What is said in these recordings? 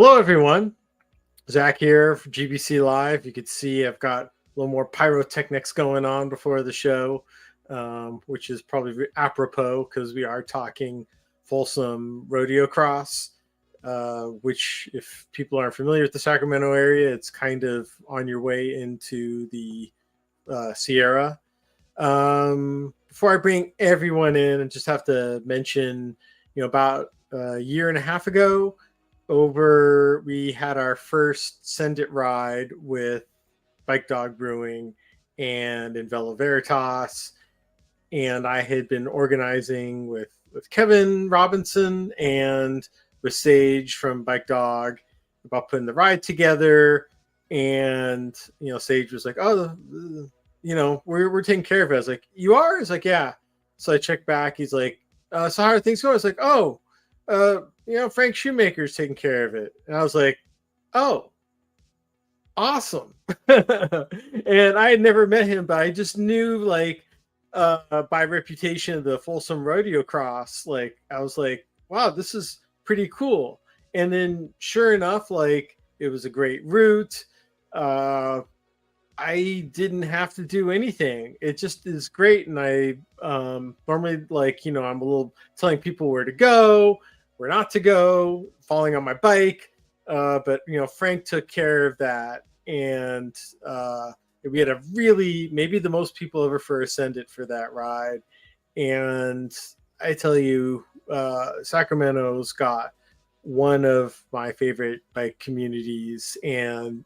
Hello, everyone. Zach here for GBC Live. You could see I've got a little more pyrotechnics going on before the show, which is probably apropos because we are talking Folsom Rodeocross, which, if people aren't familiar with the Sacramento area, it's kind of on your way into the Sierra. Before I bring everyone in, I just have to mention, about a year and a half ago, we had our first Send It ride with Bike Dog Brewing and in Velo Veritas, and I had been organizing with Kevin Robinson and with Sage from Bike Dog about putting the ride together. And Sage was like, "Oh, we're taking care of it." I was like, "You are?" He's like, "Yeah." So I checked back. He's like, "So how are things going?" I was like, "Oh, Frank Shoemaker is taking care of it." And I was like, "Oh, awesome." And I had never met him, but I just knew, by reputation of the Folsom Rodeocross, I was like, wow, this is pretty cool. And then sure enough, it was a great route. I didn't have to do anything. It just is great. And I normally, I'm a little telling people where to go, where not to go, falling on my bike. But Frank took care of that. And we had a really, maybe the most people ever for Ascendant for that ride. And I tell you, Sacramento's got one of my favorite bike communities, and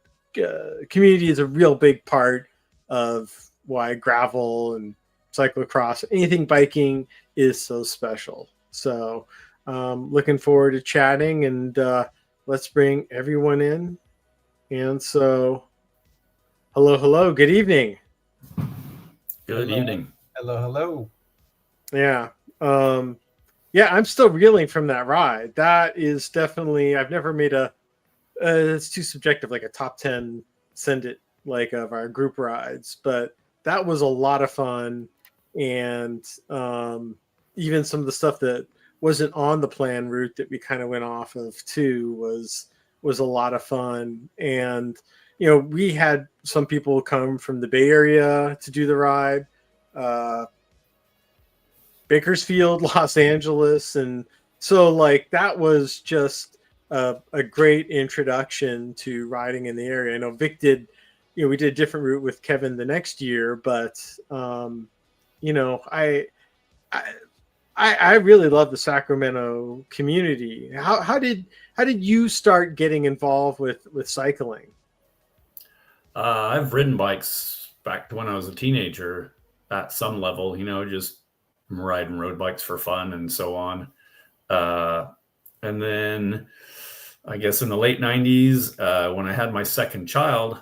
community is a real big part of why gravel and cyclocross, anything biking, is so special. So looking forward to chatting, and let's bring everyone in. And so, hello, good evening. Good evening. Hello. Yeah. I'm still reeling from that ride. That is definitely, I've never made it's too subjective, like a top 10 Send It, of our group rides, but that was a lot of fun. And even some of the stuff that wasn't on the plan route that we kind of went off of too was a lot of fun. And we had some people come from the Bay Area to do the ride, Bakersfield, Los Angeles. And so that was just a great introduction to riding in the area. I know Vic did, we did a different route with Kevin the next year, but I really love the Sacramento community. How did you start getting involved with cycling? I've ridden bikes back to when I was a teenager at some level, just riding road bikes for fun and so on. And then I guess in the late 90s, when I had my second child,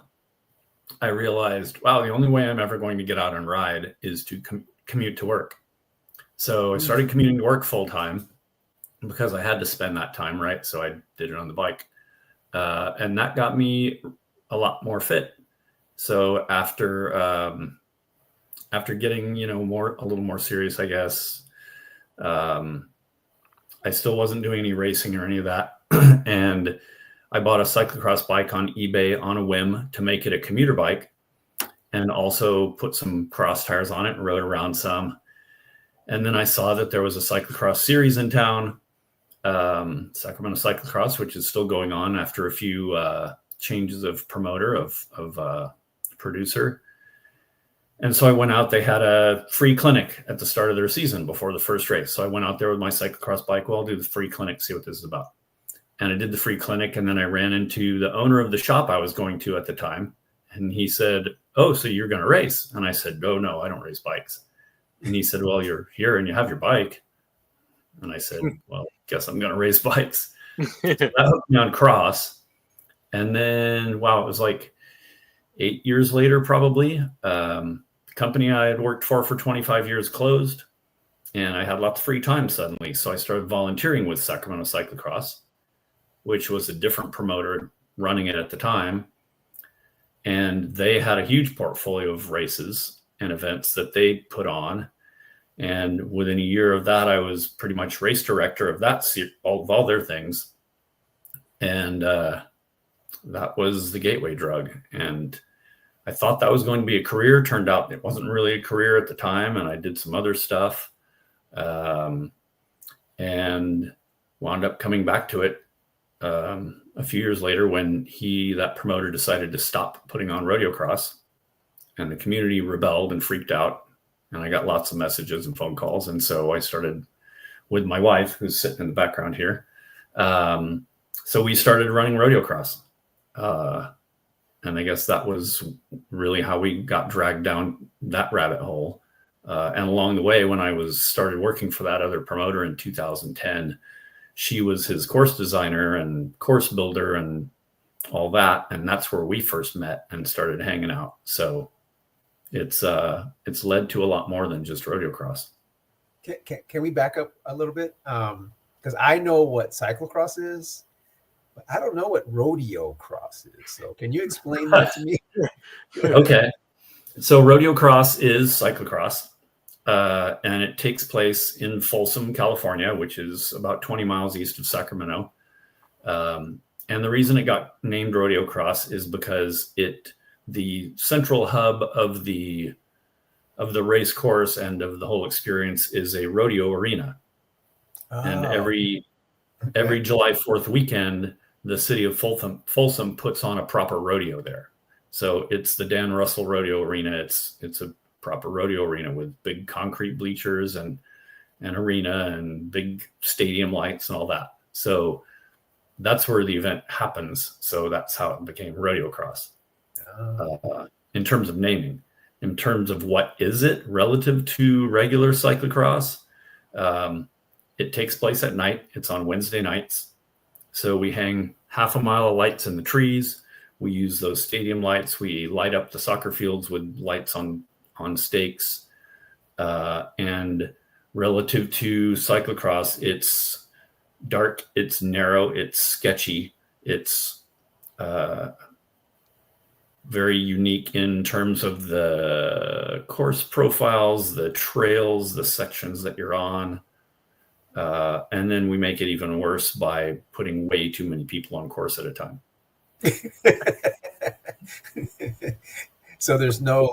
I realized, wow, the only way I'm ever going to get out and ride is to commute to work. So I started commuting to work full time because I had to spend that time, right? So I did it on the bike. And that got me a lot more fit. So after getting, a little more serious, I guess, I still wasn't doing any racing or any of that. And I bought a cyclocross bike on eBay on a whim to make it a commuter bike, and also put some cross tires on it and rode around some. And then I saw that there was a cyclocross series in town, Sacramento Cyclocross, which is still going on after a few changes of promoter, of producer. And so I went out. They had a free clinic at the start of their season before the first race. So I went out there with my cyclocross bike. Well, I'll do the free clinic, see what this is about. And I did the free clinic. And then I ran into the owner of the shop I was going to at the time. And he said, "Oh, so you're going to race?" And I said, no, I don't race bikes. And he said, "Well, you're here and you have your bike." And I said, "Well, guess I'm going to race bikes." So that hooked me on cross. And then, wow, it was like 8 years later, probably. The company I had worked for 25 years closed, and I had lots of free time suddenly. So I started volunteering with Sacramento Cyclocross, which was a different promoter running it at the time. And they had a huge portfolio of races and events that they put on. And within a year of that, I was pretty much race director of that, all their things. And that was the gateway drug. And I thought that was going to be a career. Turned out it wasn't really a career at the time. And I did some other stuff and wound up coming back to it a few years later when that promoter decided to stop putting on Rodeocross, and the community rebelled and freaked out. And I got lots of messages and phone calls. And so I started with my wife, who's sitting in the background here. So we started running Rodeocross. And I guess that was really how we got dragged down that rabbit hole. And along the way, when I started working for that other promoter in 2010, she was his course designer and course builder and all that. And that's where we first met and started hanging out. So it's led to a lot more than just Rodeocross. Can we back up a little bit? Because I know what cyclocross is, but I don't know what Rodeocross is. So can you explain that to me? Okay. So Rodeocross is cyclocross, and it takes place in Folsom, California, which is about 20 miles east of Sacramento. And the reason it got named Rodeocross is because the central hub of the race course and of the whole experience is a rodeo arena. Oh, and every July 4th weekend, the city of Folsom puts on a proper rodeo there. So it's the Dan Russell Rodeo Arena. It's a proper rodeo arena with big concrete bleachers and an arena and big stadium lights and all that. So that's where the event happens. So that's how it became Rodeocross. In terms of naming. In terms of what is it relative to regular cyclocross, it takes place at night. It's on Wednesday nights. So we hang half a mile of lights in the trees. We use those stadium lights. We light up the soccer fields with lights on stakes. And relative to cyclocross, it's dark, it's narrow, it's sketchy, it's very unique in terms of the course profiles, the trails, the sections that you're on. And then we make it even worse by putting way too many people on course at a time. So there's no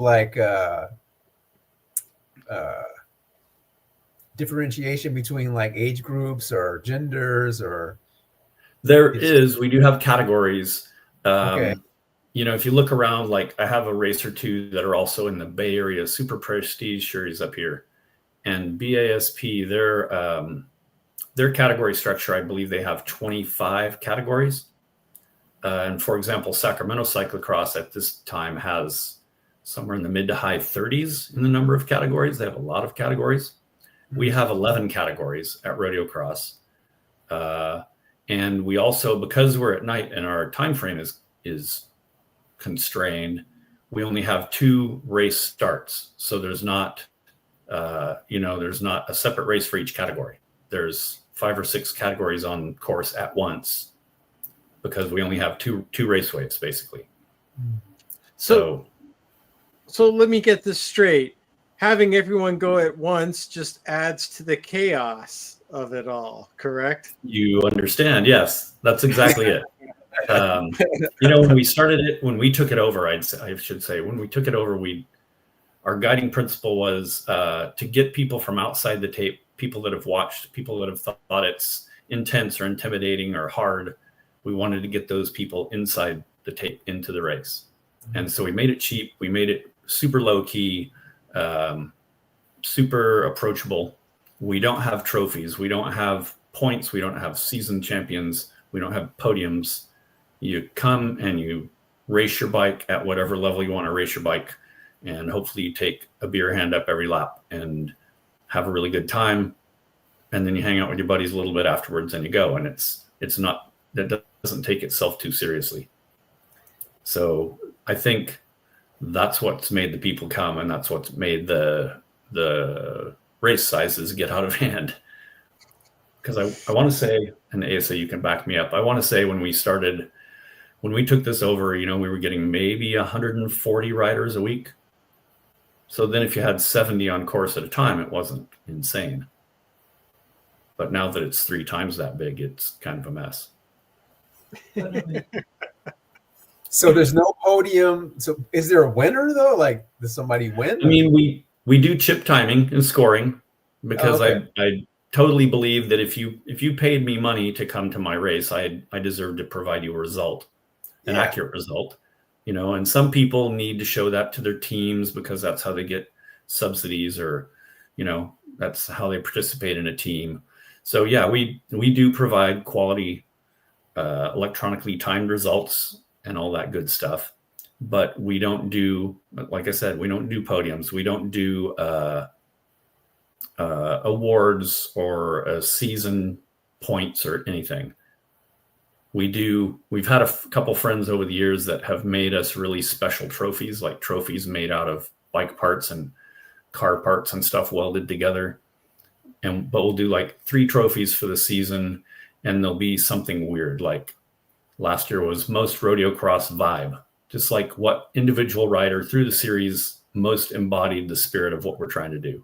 differentiation between age groups or genders or? There is. We do have categories. Okay. If you look around, I have a race or two that are also in the Bay Area Super Prestige Series up here, and BASP, their category structure, I believe they have 25 categories. And for example, Sacramento Cyclocross at this time has somewhere in the mid to high 30s in the number of categories. They have a lot of categories. We have 11 categories at Rodeocross. And we also, because we're at night and our time frame is constrained, we only have 2 race starts. So there's not, there's not a separate race for each category. There's 5 or 6 categories on course at once because we only have two raceways basically. So let me get this straight. Having everyone go at once just adds to the chaos of it all, correct? You understand. Yes, that's exactly it. When we took it over, I should say, when we took it over, our guiding principle was to get people from outside the tape, people that have watched, people that have thought it's intense or intimidating or hard. We wanted to get those people inside the tape into the race. And so we made it cheap. We made it super low key, super approachable. We don't have trophies. We don't have points. We don't have season champions. We don't have podiums. You come and you race your bike at whatever level you want to race your bike. And hopefully you take a beer hand up every lap and have a really good time. And then you hang out with your buddies a little bit afterwards and you go. And that doesn't take itself too seriously. So I think that's what's made the people come, and that's what's made the race sizes get out of hand. Because I want to say, and ASA, you can back me up, I want to say when we took this over, we were getting maybe 140 riders a week. So then if you had 70 on course at a time, it wasn't insane. But now that it's 3 times that big, it's kind of a mess. So there's no podium. So is there a winner though? Like, does somebody win? I mean, we do chip timing and scoring because I totally believe that if you paid me money to come to my race, I deserve to provide you a result, an accurate result, you know. And some people need to show that to their teams because that's how they get subsidies, or, you know, that's how they participate in a team. So yeah, we do provide quality electronically timed results and all that good stuff. But we don't do, like I said, we don't do podiums. We don't do awards or season points or anything. We've had a couple friends over the years that have made us really special trophies, like trophies made out of bike parts and car parts and stuff welded together. But we'll do like 3 trophies for the season, and there'll be something weird. Like last year was most Rodeocross vibe, just like what individual rider through the series most embodied the spirit of what we're trying to do.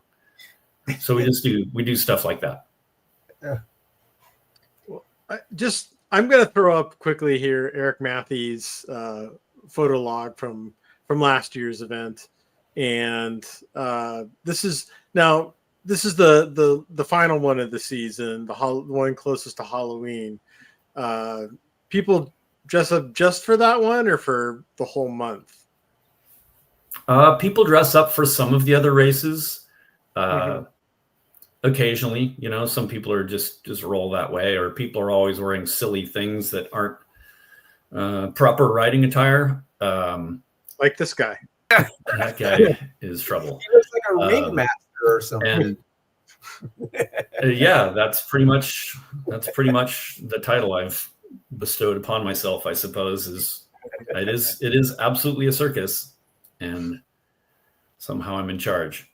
So we do stuff like that. Yeah. Well, I'm going to throw up quickly here Eric Matthews' photo log from last year's event, and this is the final one of the season, the one closest to Halloween. People dress up just for that one or for the whole month? People dress up for some of the other races. Occasionally, you know, some people are just roll that way, or people are always wearing silly things that aren't proper riding attire. Like this guy. That guy is trouble. He looks like a ringmaster or something. And yeah, that's pretty much the title I've bestowed upon myself, I suppose. It is absolutely a circus, and somehow I'm in charge.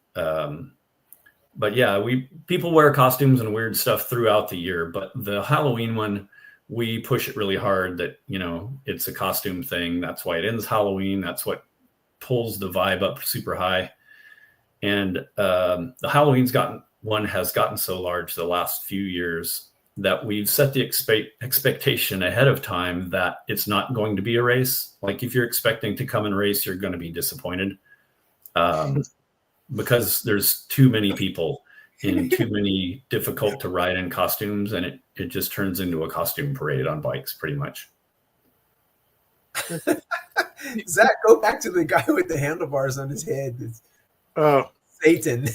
But yeah, people wear costumes and weird stuff throughout the year, but the Halloween one, we push it really hard that, you know, it's a costume thing. That's why it ends Halloween. That's what pulls the vibe up super high. And the Halloween's has gotten so large the last few years that we've set the expectation ahead of time that it's not going to be a race. Like if you're expecting to come and race, you're going to be disappointed. Because there's too many people in too many difficult to ride in costumes, and it just turns into a costume parade on bikes pretty much. Zach, go back to the guy with the handlebars on his head. It's Satan.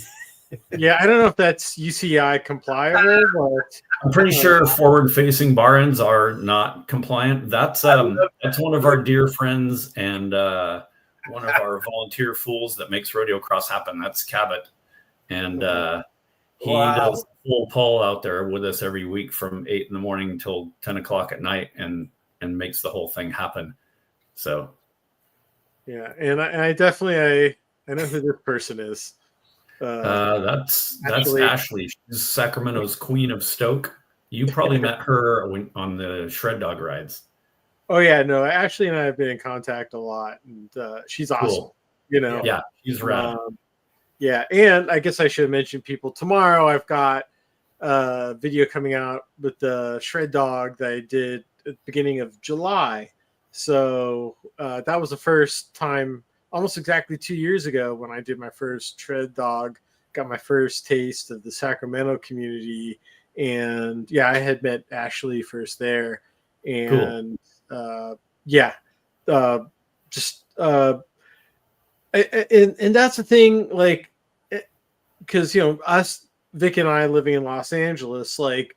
Yeah, I don't know if that's UCI compliable, but I'm pretty sure forward-facing bar ends are not compliant. That's one of our dear friends and one of our volunteer fools that makes Rodeocross happen. That's Cabot. And he does full pull out there with us every week from 8 in the morning until 10 o'clock at night and makes the whole thing happen. So. Yeah. And I definitely, I know who this person is. That's Ashley. She's Sacramento's Queen of Stoke. You probably met her on the shred dog rides. Oh yeah, no, Ashley and I have been in contact a lot, and she's awesome. Cool. You know, yeah, she's rad. Yeah, and I guess I should have mentioned people tomorrow. I've got a video coming out with the shred dog that I did at the beginning of July. So that was the first time, almost exactly 2 years ago, when I did my first shred dog. Got my first taste of the Sacramento community, and yeah, I had met Ashley first there, and. Cool. And that's the thing, like, because, you know, us, Vic and I living in Los Angeles, like,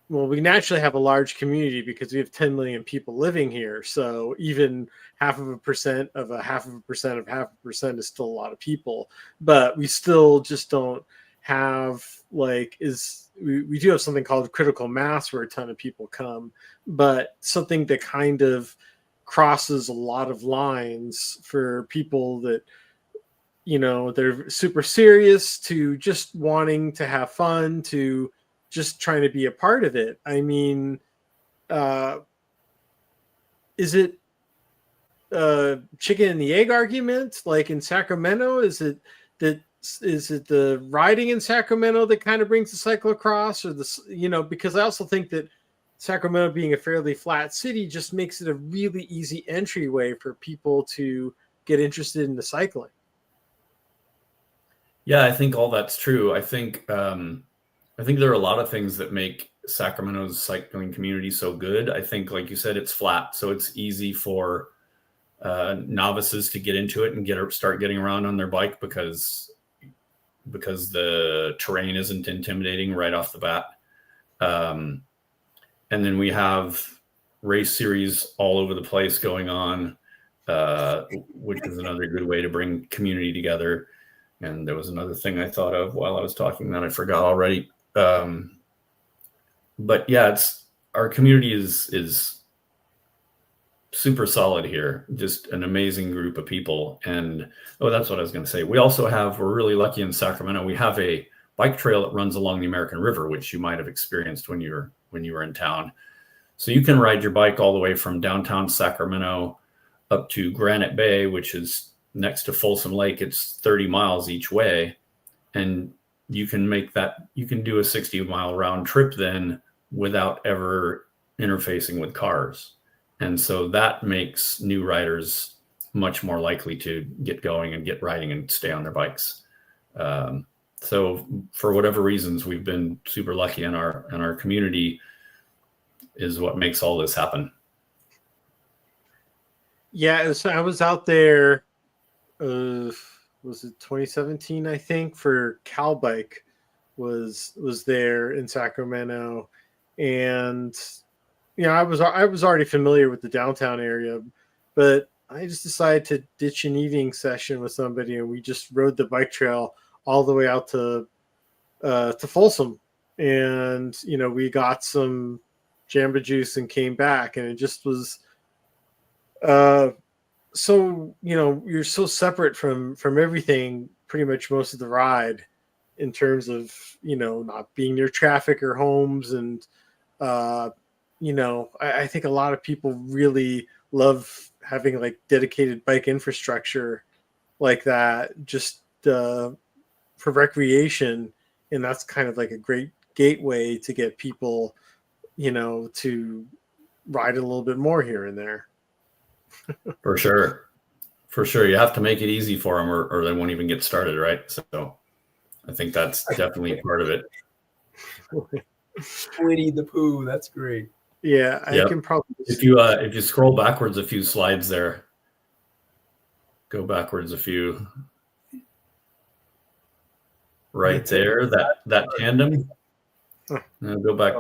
well, we naturally have a large community because we have 10 million people living here. So even 0.5% of 0.5% of 0.5% is still a lot of people, but we still just don't have, like, we do have something called critical mass where a ton of people come, but something that kind of crosses a lot of lines for people that, you know, they're super serious to just wanting to have fun to just trying to be a part of it. I mean, is it chicken and the egg argument like in Sacramento? Is it the riding in Sacramento that kind of brings the cyclocross, or the, you know, because I also think that Sacramento being a fairly flat city just makes it a really easy entryway for people to get interested in the cycling. Yeah, I think all that's true. I think there are a lot of things that make Sacramento's cycling community so good. I think, like you said, it's flat, so it's easy for novices to get into it and start getting around on their bike because the terrain isn't intimidating right off the bat. And then we have race series all over the place going on, which is another good way to bring community together. And there was another thing I thought of while I was talking that I forgot already. But yeah, our community is super solid here. Just an amazing group of people. And that's what I was going to say. We're really lucky in Sacramento. We have a bike trail that runs along the American River, which you might have experienced when you were in town. So you can ride your bike all the way from downtown Sacramento up to Granite Bay, which is next to Folsom Lake. It's 30 miles each way. And you can do a 60-mile round trip then without ever interfacing with cars. And so that makes new riders much more likely to get going and get riding and stay on their bikes. So for whatever reasons, we've been super lucky, in our community is what makes all this happen. Yeah, so I was out there, was it 2017, I think, for Cal Bike was there in Sacramento. And I was already familiar with the downtown area, but I just decided to ditch an evening session with somebody, and we just rode the bike trail all the way out to Folsom. And we got some Jamba Juice and came back, and it just was so you're so separate from everything pretty much most of the ride, in terms of not being near traffic or homes. And I think a lot of people really love having like dedicated bike infrastructure like that, just for recreation. And that's kind of like a great gateway to get people to ride a little bit more here and there. For sure. You have to make it easy for them, or they won't even get started, right? So I think that's definitely part of it. Winnie the Pooh, that's great. Yeah, I can probably. If you scroll backwards a few slides there, go backwards a few. Right there, that tandem. Now go back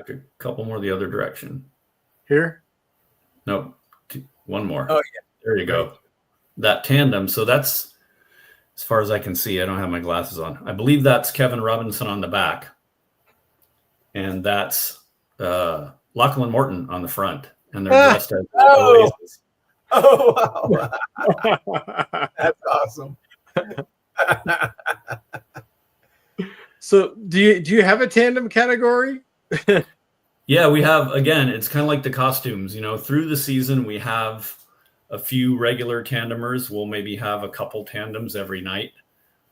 a couple more the other direction. Here? Nope. One more. Oh yeah. There you go. That tandem. So that's, as far as I can see, I don't have my glasses on, I believe that's Kevin Robinson on the back. And that's Lachlan Morton on the front. And they're dressed as Oasis. Oh wow. That's awesome. So do you have a tandem category? Yeah, we have, again, it's kind of like the costumes, through the season, we have a few regular tandemers. We'll maybe have a couple tandems every night.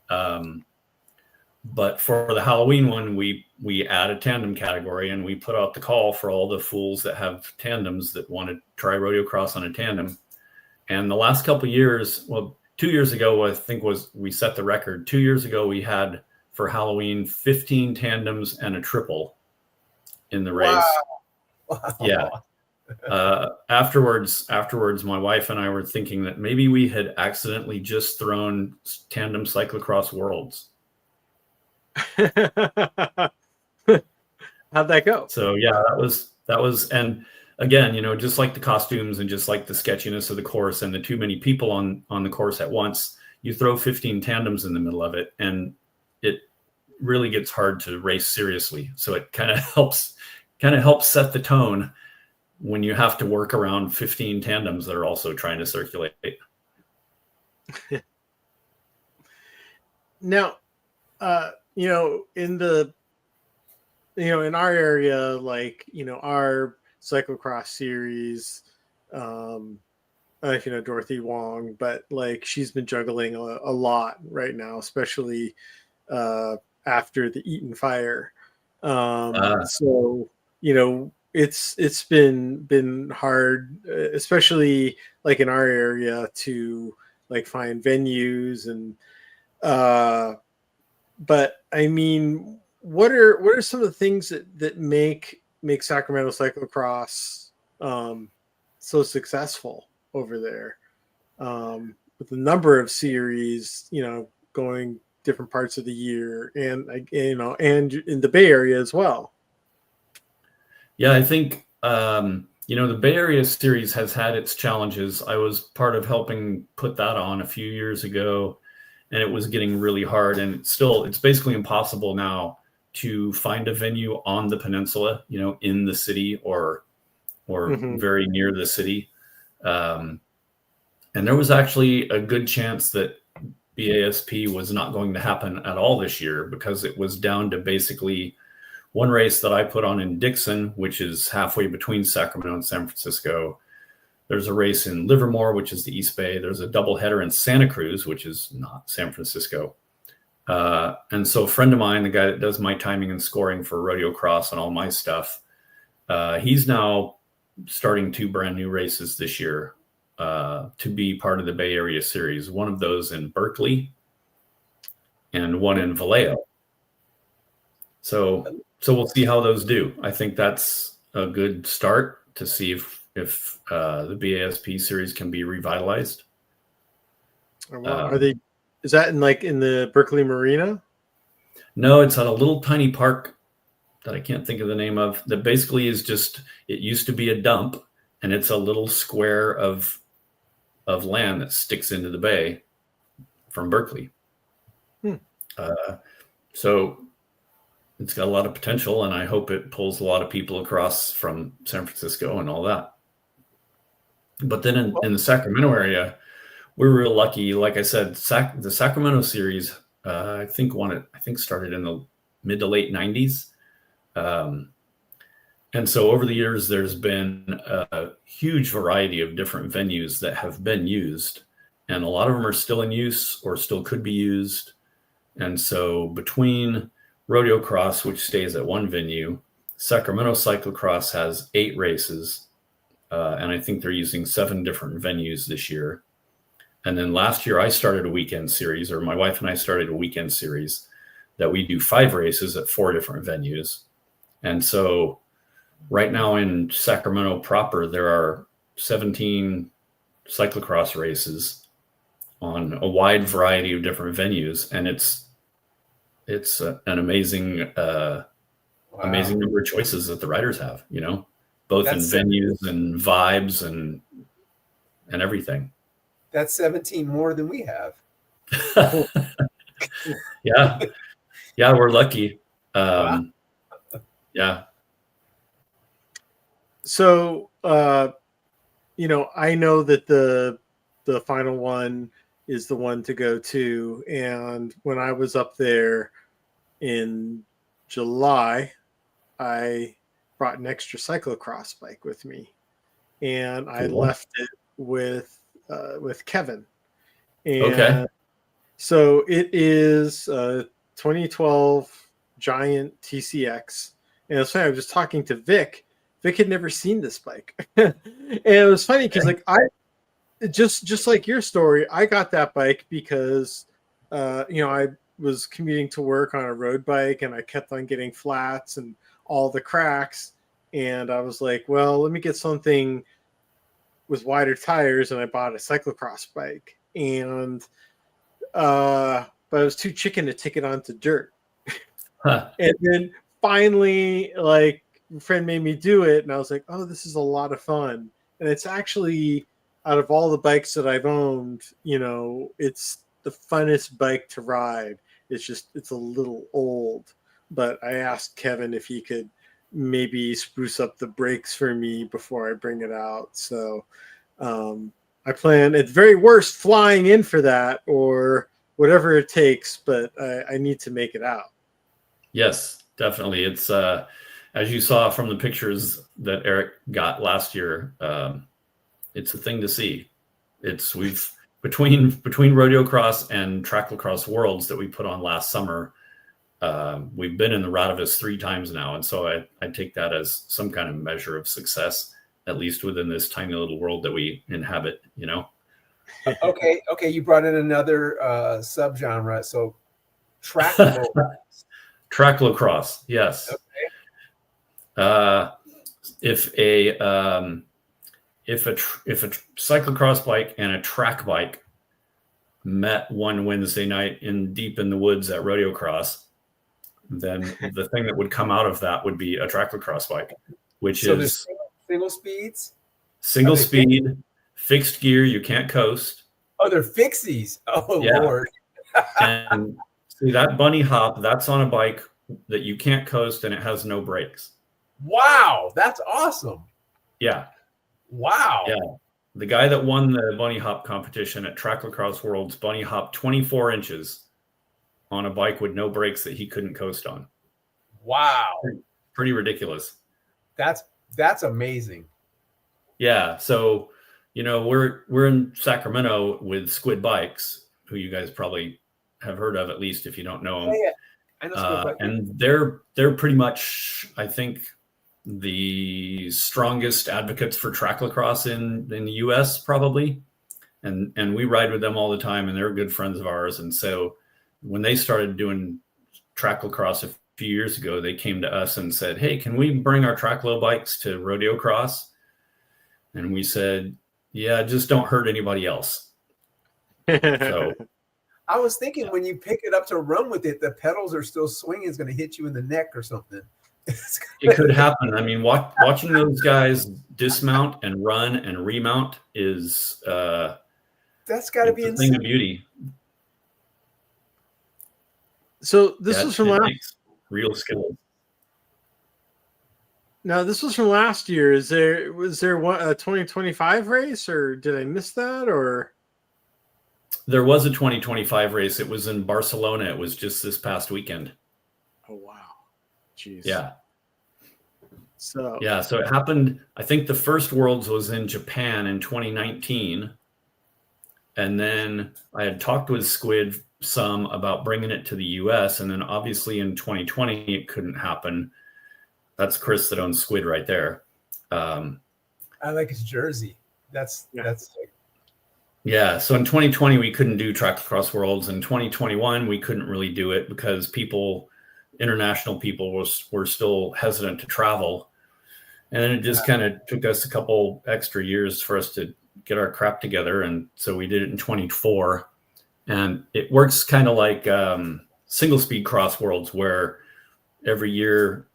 But for the Halloween one, we add a tandem category, and we put out the call for all the fools that have tandems that want to try Rodeocross on a tandem. And the last couple of years, 2 years ago, I think we set the record. 2 years ago, we had for Halloween 15 tandems and a triple in the race. Wow. Yeah. Afterwards, my wife and I were thinking that maybe we had accidentally just thrown tandem cyclocross worlds. How'd that go? So yeah, that was, and again, just like the costumes and just like the sketchiness of the course and the too many people on the course at once, you throw 15 tandems in the middle of it, and it really gets hard to race seriously. So it kind of helps set the tone when you have to work around 15 tandems that are also trying to circulate. Now, in our area, like, our cyclocross series, I don't know if you know Dorothy Wong, but like she's been juggling a lot right now, especially after the Eaton fire. So, it's been hard, especially like in our area, to like find venues and but I mean, what are some of the things that make Sacramento cyclocross so successful over there, with the number of series, going different parts of the year, and and in the Bay Area as well. Yeah, I think the Bay Area series has had its challenges. I was part of helping put that on a few years ago, and it was getting really hard. And it's basically impossible now to find a venue on the peninsula, in the city or very near the city. And there was actually a good chance that BASP was not going to happen at all this year, because it was down to basically one race that I put on in Dixon, which is halfway between Sacramento and San Francisco. There's a race in Livermore, which is the East Bay. There's a doubleheader in Santa Cruz, which is not San Francisco. And so a friend of mine, the guy that does my timing and scoring for Rodeocross and all my stuff, he's now starting 2 brand new races this year to be part of the Bay Area series. One of those in Berkeley and one in Vallejo. So we'll see how those do. I think that's a good start to see if the BASP series can be revitalized. Is that in the Berkeley Marina? No, it's at a little tiny park that I can't think of the name of, that basically is it used to be a dump, and it's a little square of land that sticks into the bay from Berkeley. So it's got a lot of potential, and I hope it pulls a lot of people across from San Francisco and all that. But then in the Sacramento area, we're real lucky. Like I said, the Sacramento series, I think started in the mid to late 90s. And so over the years, there's been a huge variety of different venues that have been used, and a lot of them are still in use or still could be used. And so between Rodeocross, which stays at one venue, Sacramento cyclocross has 8 races, and I think they're using 7 different venues this year. And then last year, I started a weekend series, or my wife and I started a weekend series that we do 5 races at 4 different venues. And so right now in Sacramento proper, there are 17 cyclocross races on a wide variety of different venues, and it's an amazing amazing number of choices that the riders have, both in venues and vibes and everything. That's 17 more than we have. Yeah, we're lucky. Wow. Yeah. So, I know that the final one is the one to go to. And when I was up there in July, I brought an extra cyclocross bike with me, and I left it with Kevin. And okay. So it is a 2012 Giant TCX. And it's funny, I was just talking to Vic. Vic had never seen this bike. And it was funny because I just like your story, I got that bike because I was commuting to work on a road bike, and I kept on getting flats and all the cracks. And I was like, well, let me get something with wider tires, and I bought a cyclocross bike. And but I was too chicken to take it onto dirt. And then finally, a friend made me do it, and I was like, oh, this is a lot of fun. And it's actually, out of all the bikes that I've owned, it's the funnest bike to ride. It's a little old, but I asked Kevin if he could maybe spruce up the brakes for me before I bring it out. So I plan, at very worst, flying in for that or whatever it takes, but I need to make it out. Yes, definitely. It's as you saw from the pictures that Eric got last year, it's a thing to see. We've between Rodeocross and Track Lacrosse Worlds that we put on last summer, We've been in the Radovis 3 times now, and so I take that as some kind of measure of success, at least within this tiny little world that we inhabit, you know. Okay, you brought in another subgenre, so track lacrosse. Track lacrosse, yes. Okay. If a cyclocross bike and a track bike met one Wednesday night deep in the woods at Rodeocross, then the thing that would come out of that would be a track lacrosse bike, which is single speeds, single speed, fixed gear. You can't coast. Oh, they're fixies. Oh, yeah. Lord. And see that bunny hop, that's on a bike that you can't coast, and it has no brakes. Wow, that's awesome. Yeah. Wow. Yeah. The guy that won the bunny hop competition at Track Lacrosse Worlds bunny hop 24 inches on a bike with no brakes that he couldn't coast on. Wow. Pretty ridiculous. That's amazing. Yeah. So, you know, we're in Sacramento with Squid Bikes, who you guys probably have heard of, at least if you don't know them. Yeah. I know Squid Bikes. And they're pretty much, I think, the strongest advocates for track lacrosse in the US, probably. And we ride with them all the time, and they're good friends of ours. And so when they started doing track lacrosse a few years ago, they came to us and said, hey, can we bring our track low bikes to Rodeocross? And we said, yeah, just don't hurt anybody else. So I was thinking when you pick it up to run with it, the pedals are still swinging. It's going to hit you in the neck or something. It could happen. I mean, watching those guys dismount and run and remount is that's got to be a thing of beauty. So this was from last real skill. Now this was from last year. Was there a 2025 race, or did I miss that? Or there was a 2025 race. It was in Barcelona. It was just this past weekend. Oh wow. Jeez. Yeah. So it happened. I think the first Worlds was in Japan in 2019. And then I had talked with Squid some about bringing it to the US. And then obviously in 2020, it couldn't happen. That's Chris that owns Squid right there. I like his jersey. That's yeah. So in 2020, we couldn't do Track Lacrosse Worlds. In 2021, we couldn't really do it because international people were still hesitant to travel. And then it just kind of took us a couple extra years for us to get our crap together. And so we did it in 24. And it works kind of like single speed cross worlds, where every year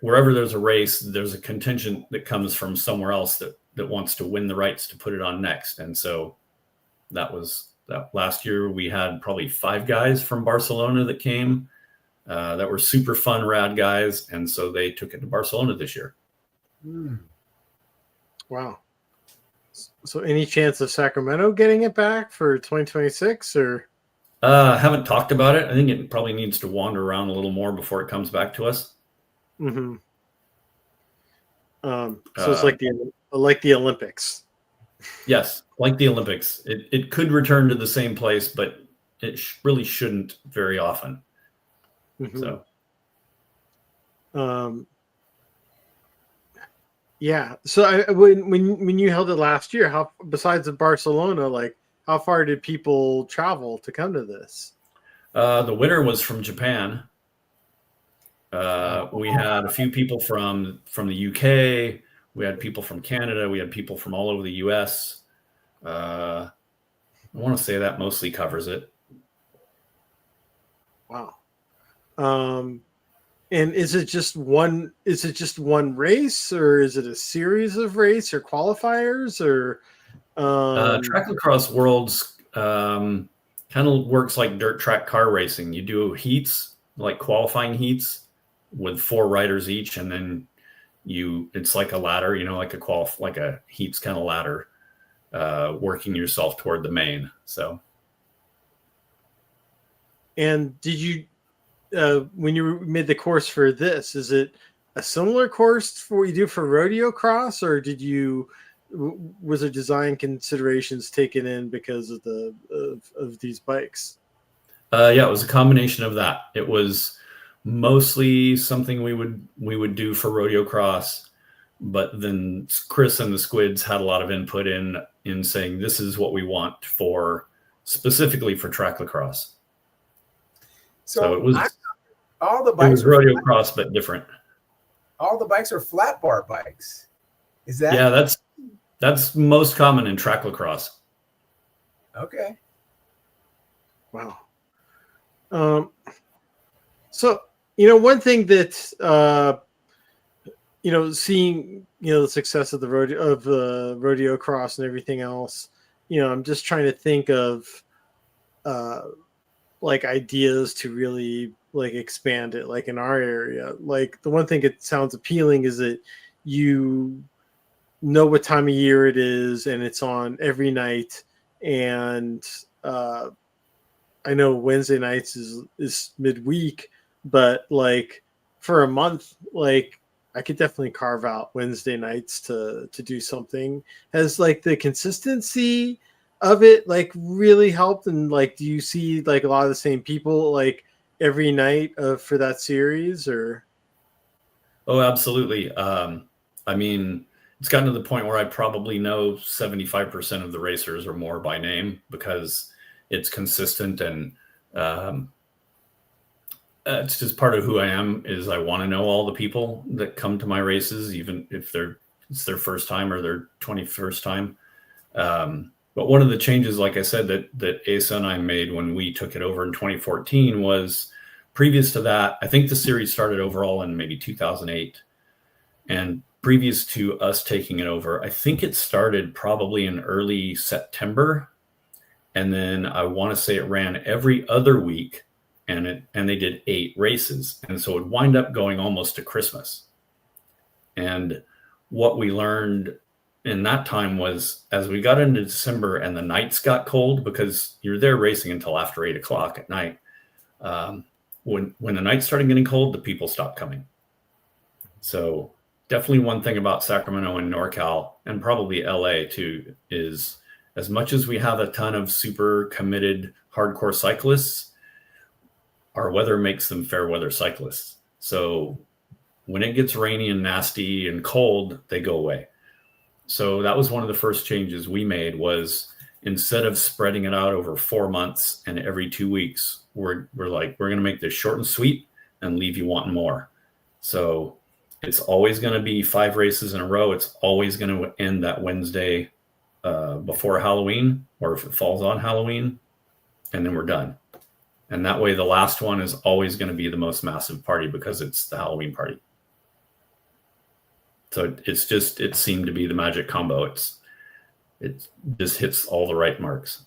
wherever there's a race, there's a contingent that comes from somewhere else that wants to win the rights to put it on next. And so that last year we had probably 5 guys from Barcelona that came. That were super fun, rad guys. And so they took it to Barcelona this year. Wow. So any chance of Sacramento getting it back for 2026 or? Haven't talked about it. I think it probably needs to wander around a little more before it comes back to us. Mm-hmm. So it's like the Olympics. Yes. Like the Olympics. It could return to the same place, but it really shouldn't very often. Mm-hmm. So, yeah. So when you held it last year, how besides of Barcelona, like how far did people travel to come to this? The winner was from Japan. We had a few people from the UK. We had people from Canada. We had people from all over the US. I want to say that mostly covers it. Wow. And is it just one race, or is it a series of race or qualifiers, or Track Lacrosse Worlds kind of works like dirt track car racing. You do heats, like qualifying heats with 4 riders each, and then it's like a ladder, like a heats kind of ladder, working yourself toward the main. So, and did you when you made the course for this, is it a similar course for what you do for Rodeocross, or was there design considerations taken in because of of these bikes? Yeah, it was a combination of that. It was mostly something we would do for Rodeocross, but then Chris and the Squids had a lot of input in saying this is what we want for specifically for track lacrosse. So it was all the bikes Rodeocross, but different. All the bikes are flat bar bikes. Is that? Yeah, that's most common in track lacrosse. Okay. Wow. So, one thing that, seeing, the success of the Rodeocross and everything else, I'm just trying to think of, like ideas to really like expand it, like in our area. Like the one thing that sounds appealing is that you know what time of year it is and it's on every night. And I know Wednesday nights is midweek, but like for a month, like I could definitely carve out Wednesday nights to do something. Has like the consistency of it like really helped? And like, do you see like a lot of the same people like every night for that series? Or Oh, absolutely. I mean, it's gotten to the point where I probably know 75% of the racers or more by name because it's consistent, and it's just part of who I am. Is I want to know all the people that come to my races, even if it's their first time or their 21st time. But one of the changes, like I said, that Asa and I made when we took it over in 2014 was previous to that. I think the series started overall in maybe 2008, and previous to us taking it over, I think it started probably in early September. And then I want to say it ran every other week, and they did 8 races. And so it would wind up going almost to Christmas. And what we learned in that time was as we got into December and the nights got cold, because you're there racing until after 8 o'clock at night. When the nights started getting cold, the people stopped coming. So definitely one thing about Sacramento and NorCal, and probably LA too, is as much as we have a ton of super committed hardcore cyclists, our weather makes them fair weather cyclists. So when it gets rainy and nasty and cold, they go away. So that was one of the first changes we made, was instead of spreading it out over 4 months and every 2 weeks, we're going to make this short and sweet and leave you wanting more. So it's always going to be 5 races in a row. It's always going to end that Wednesday before Halloween, or if it falls on Halloween, and then we're done. And that way the last one is always going to be the most massive party because it's the Halloween party. So it seemed to be the magic combo. It just hits all the right marks.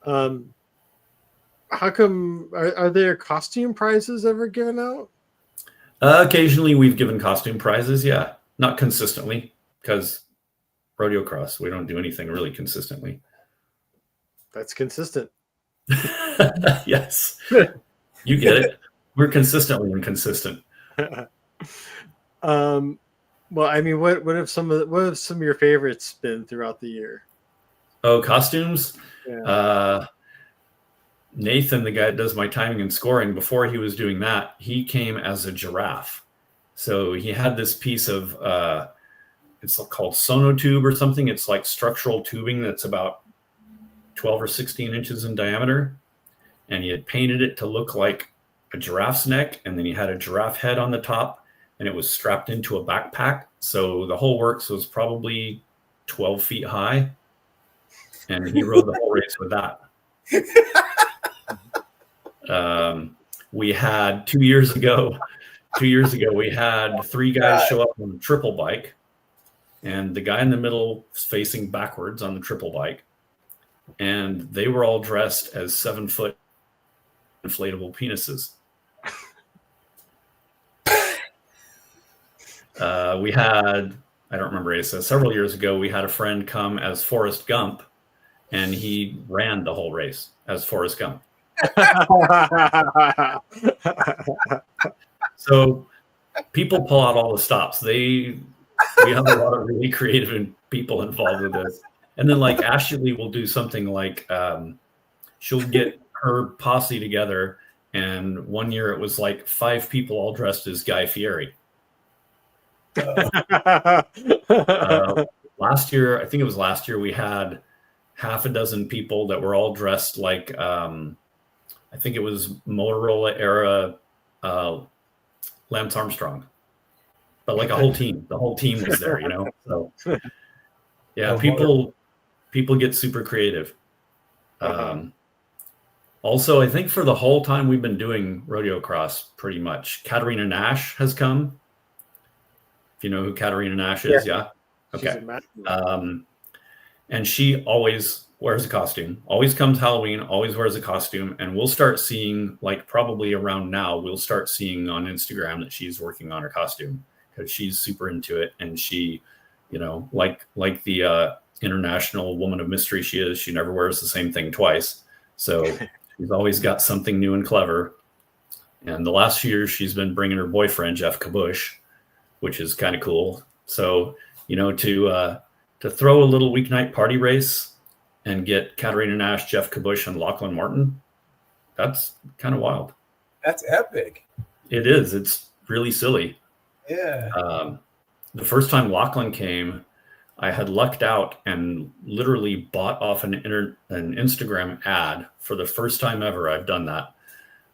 How come are there costume prizes ever given out? Occasionally we've given costume prizes. Yeah. Not consistently, because Rodeocross, we don't do anything really consistently. That's consistent. Yes. You get it. We're consistently inconsistent. Well, I mean, what have some of your favorites been throughout the year? Oh, costumes. Yeah. Nathan, the guy that does my timing and scoring, before he was doing that, he came as a giraffe. So he had this piece of it's called sonotube or something. It's like structural tubing that's about 12 or 16 inches in diameter, and he had painted it to look like a giraffe's neck, and then he had a giraffe head on the top, and it was strapped into a backpack. So the whole works was probably 12 feet high, and he rode the whole race with that. We had 2 years ago, we had 3 guys show up on a triple bike, and the guy in the middle was facing backwards on the triple bike, and they were all dressed as 7-foot inflatable penises. We had, I don't remember, Asa, several years ago, we had a friend come as Forrest Gump, and he ran the whole race as Forrest Gump. So people pull out all the stops. We have a lot of really creative people involved with this. And then like Ashley will do something like she'll get her posse together And one year it was like 5 people all dressed as Guy Fieri. Last year, I think it was last year, we had half a dozen people that were all dressed like, I think it was Motorola era Lance Armstrong, but like a whole team. The whole team was there, So yeah, people get super creative. Also, I think for the whole time we've been doing Rodeocross, pretty much, Katarina Nash has come. If you know who Katarina Nash is, yeah? Okay. And she always wears a costume, always comes Halloween, always wears a costume. And we'll start seeing, like probably around now, we'll start seeing on Instagram that she's working on her costume because she's super into it. And she, like the international woman of mystery she is, she never wears the same thing twice. So she's always got something new and clever. And the last few years, she's been bringing her boyfriend, Jeff Kabush, which is kind of cool. So, to throw a little weeknight party race and get Katarina Nash, Jeff Kabush, and Lachlan Martin, that's kind of wild. That's epic. It is. It's really silly. Yeah. The first time Lachlan came, I had lucked out and literally bought off an Instagram ad for the first time ever. I've done that.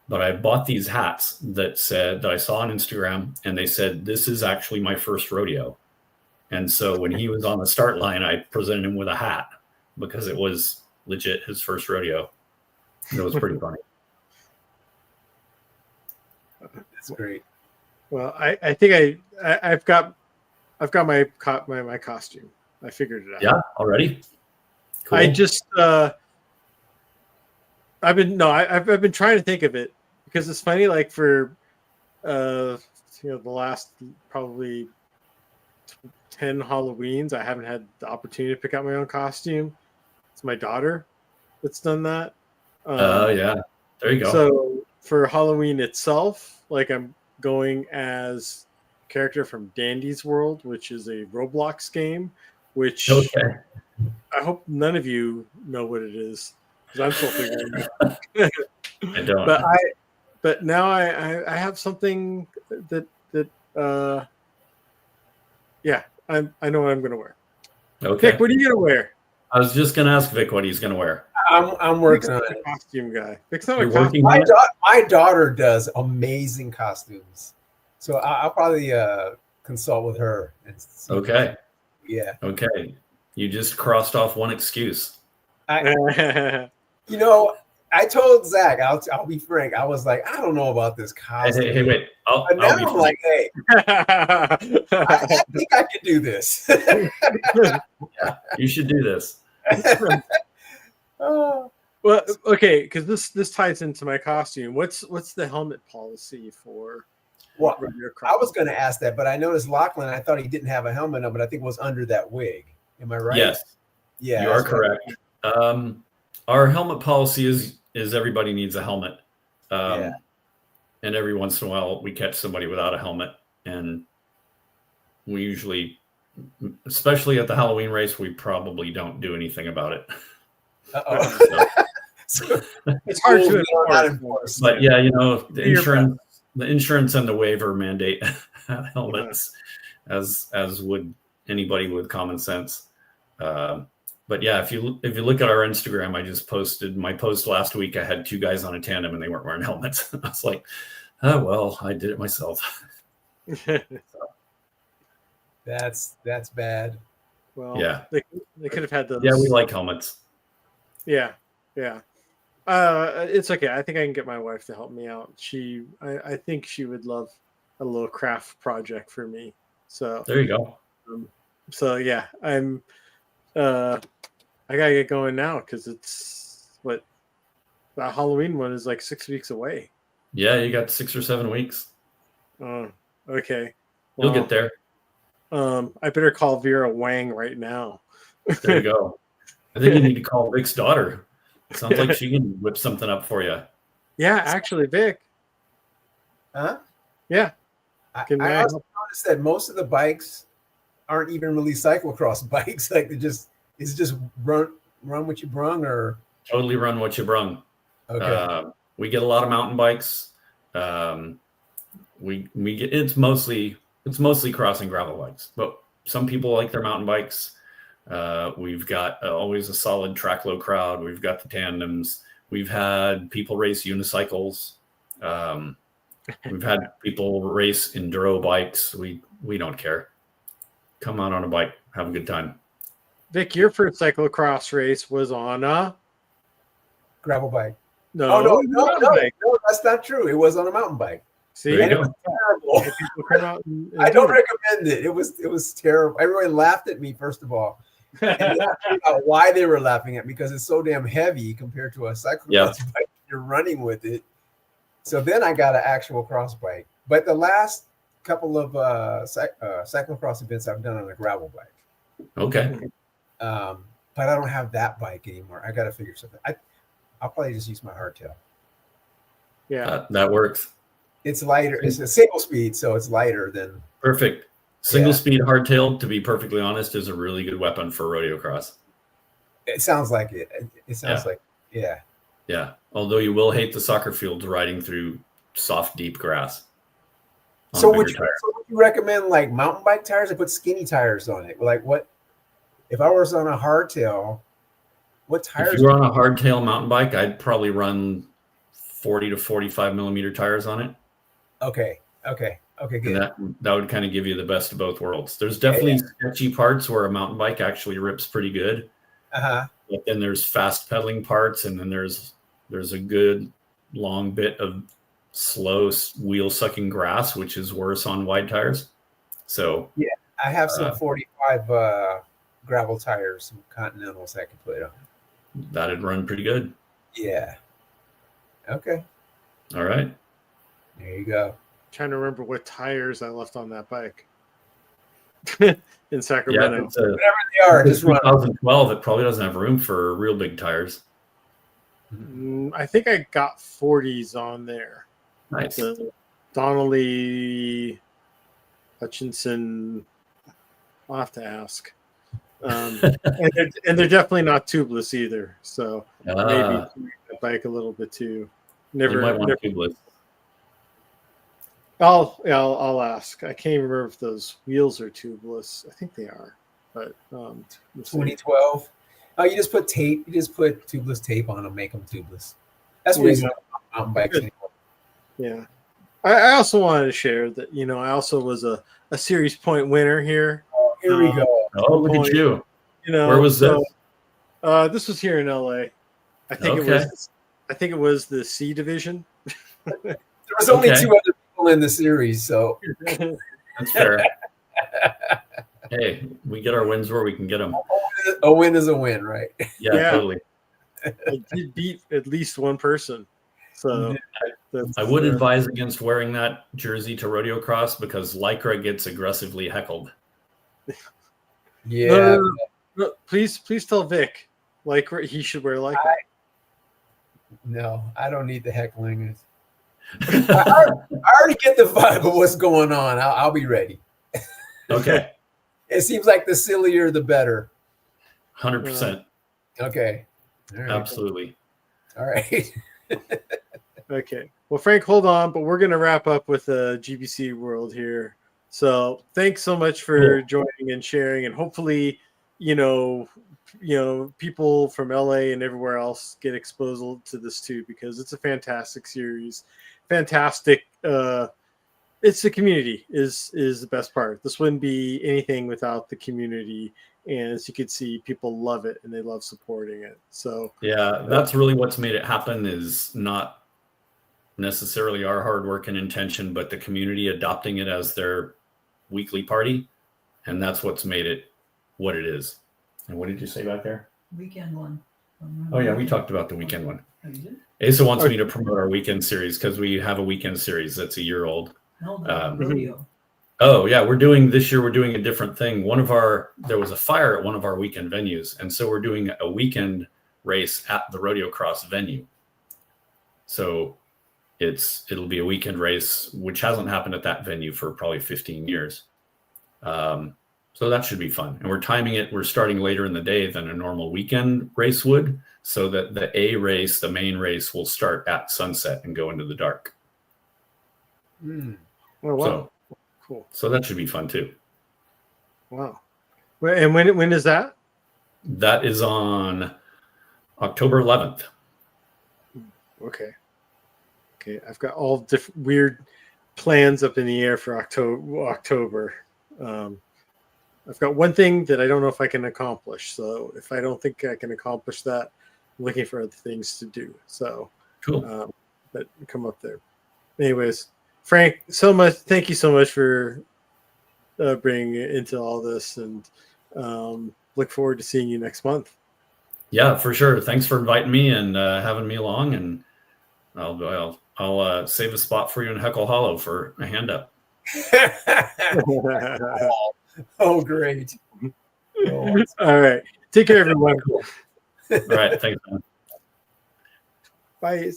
But I bought these hats that I saw on Instagram, and they said, "This is actually my first rodeo." And so when he was on the start line, I presented him with a hat because it was legit his first rodeo. It was pretty funny. That's great. Well, I think I've got my costume. I figured it out. Yeah, already. Cool. I just I've been trying to think of it because it's funny. Like for the last probably 10 Halloweens, I haven't had the opportunity to pick out my own costume. It's my daughter that's done that. Yeah, there you go. So for Halloween itself, like I'm going as a character from Dandy's World, which is a Roblox game. Which I hope none of you know what it is because I'm still figuring it out. I don't. But now I have something that I know what I'm gonna wear. Okay. Vic, what are you gonna wear? I was just gonna ask Vic what he's gonna wear. I'm working on it. Costume guy. Vic's not You're a costume. My daughter does amazing costumes, so I'll probably consult with her. Okay. Yeah. Okay. You just crossed off one excuse. I told Zach, I'll be frank. I was like, I don't know about this costume. Hey, wait. But now I'm like, hey, I think I can do this. Yeah, you should do this. Oh. Well, okay, because this ties into my costume. What's the helmet policy for? Well, I was going to ask that, but I noticed Lachlan. I thought he didn't have a helmet on, but I think it was under that wig. Am I right? Yes. Yeah, you are correct. Our helmet policy is everybody needs a helmet. And every once in a while we catch somebody without a helmet, and we usually, especially at the Halloween race, we probably don't do anything about it. So it's hard to enforce. But yeah, the insurance and the waiver mandate helmets, as would anybody with common sense. But yeah, if you look at our Instagram, I just posted my post last week. I had 2 guys on a tandem and they weren't wearing helmets. I was like, oh well, I did it myself. That's bad. Well, yeah, they could have had those. Yeah, we like helmets. Yeah. It's okay. I think I can get my wife to help me out. I think she would love a little craft project for me. So there you go. So yeah, I gotta get going now because it's that Halloween one is like 6 weeks away. Yeah, you got 6 or 7 weeks. Oh, okay. You'll get there. I better call Vera Wang right now. There you go. I think you need to call Vic's daughter. It sounds like she can whip something up for you. Yeah, actually, Vic. Huh? Yeah. I also noticed that most of the bikes aren't even really cyclocross bikes. Like it's just run what you brung, or totally run what you brung. Okay. we get a lot of mountain bikes. We get it's mostly cross and gravel bikes, but some people like their mountain bikes. We've got always a solid track-low crowd. We've got the tandems. We've had people race unicycles. We've had people race enduro bikes. We don't care. Come out on a bike, have a good time. Vic, your first cyclocross race was on a gravel bike. No, no, that's not true. It was on a mountain bike. See, and it was terrible. I don't recommend it. It was terrible. Everyone laughed at me, first of all. And then I figured out why they were laughing at me, because it's so damn heavy compared to a cyclocross bike. You're running with it. So then I got an actual cross bike. But the last couple of cyclocross events I've done on a gravel bike. Okay. But I don't have that bike anymore. I got to figure something. I'll probably just use my hardtail. Yeah, that works. It's lighter. It's a single speed, so it's lighter than. Perfect. Single speed hardtail, to be perfectly honest, is a really good weapon for rodeo cross. It sounds like it. It sounds like, yeah. Yeah. Although you will hate the soccer fields riding through soft, deep grass. So would you recommend like mountain bike tires? I put skinny tires on it. Like what? If I was on a hardtail, what tires? If you were on a hardtail mountain bike, I'd probably run 40 to 45 millimeter tires on it. Okay, good. And that would kind of give you the best of both worlds. There's definitely sketchy parts where a mountain bike actually rips pretty good. But then there's fast pedaling parts, and then there's a good long bit of slow wheel sucking grass, which is worse on wide tires. So yeah, I have some 45 gravel tires, some Continentals I can put on. That'd run pretty good. Yeah. Okay. All right. There you go. Trying to remember what tires I left on that bike in Sacramento. Whatever they are, just run. 2012. It probably doesn't have room for real big tires. I think I got 40s on there. Nice. Donnelly, Hutchinson. I'll have to ask. And they're definitely not tubeless either. So maybe the bike a little bit too. You might want tubeless. I'll ask. I can't even remember if those wheels are tubeless. I think they are, but 2012. Oh, you just put tape. You just put tubeless tape on them, make them tubeless. That's what mountain bikes anymore. Yeah. I also wanted to share that I also was a series point winner here. Oh, here we go. Oh, look at you. Where was this? This was here in LA. I think it was the C division. There was only 2 other people in the series, so that's fair. Hey, we get our wins where we can get them. A win is a win, right? Yeah. Totally. I did beat at least one person. So I would advise against wearing that jersey to rodeo cross because Lycra gets aggressively heckled. Yeah. No, please tell Vic he should wear Lycra. No, I don't need the heckling. I already get the vibe of what's going on. I'll be ready. Okay. It seems like the sillier, the better. 100%. Okay. All right. Absolutely. All right. Okay. Well, Frank, hold on, but we're going to wrap up with the GBC world here. So thanks so much for joining and sharing, and hopefully, people from LA and everywhere else get exposed to this too, because it's a fantastic series. Fantastic. It's the community is the best part. This wouldn't be anything without the community. And as you can see, people love it and they love supporting it. So yeah, that's really what's made it happen, is not necessarily our hard work and intention, but the community adopting it as their weekly party. And that's what's made it what it is. And what did you say back there? Weekend one. Oh yeah, we talked about the weekend one. Oh, you did? Asa wants me to promote our weekend series because we have a weekend series that's a year old. No, the rodeo. Oh yeah, we're doing a different thing. There was a fire at one of our weekend venues, and so we're doing a weekend race at the Rodeocross venue. So it'll be a weekend race, which hasn't happened at that venue for probably 15 years. So that should be fun. And we're timing it. We're starting later in the day than a normal weekend race would, so that the A race, the main race, will start at sunset and go into the dark. Oh, wow. So, cool. So that should be fun too. Wow. And when is that? That is on October 11th. Okay. I've got all different weird plans up in the air for October. I've got one thing that I don't know if I can accomplish. So if I don't think I can accomplish that, I'm looking for other things to do. So Cool. But come up there. Anyways, Frank, thank you so much for bringing it into all this, and look forward to seeing you next month. Yeah, for sure. Thanks for inviting me and having me along, and I'll save a spot for you in Heckle Hollow for a hand up. Oh, great. All right. Take care, everyone. All right. Thanks, man. Bye.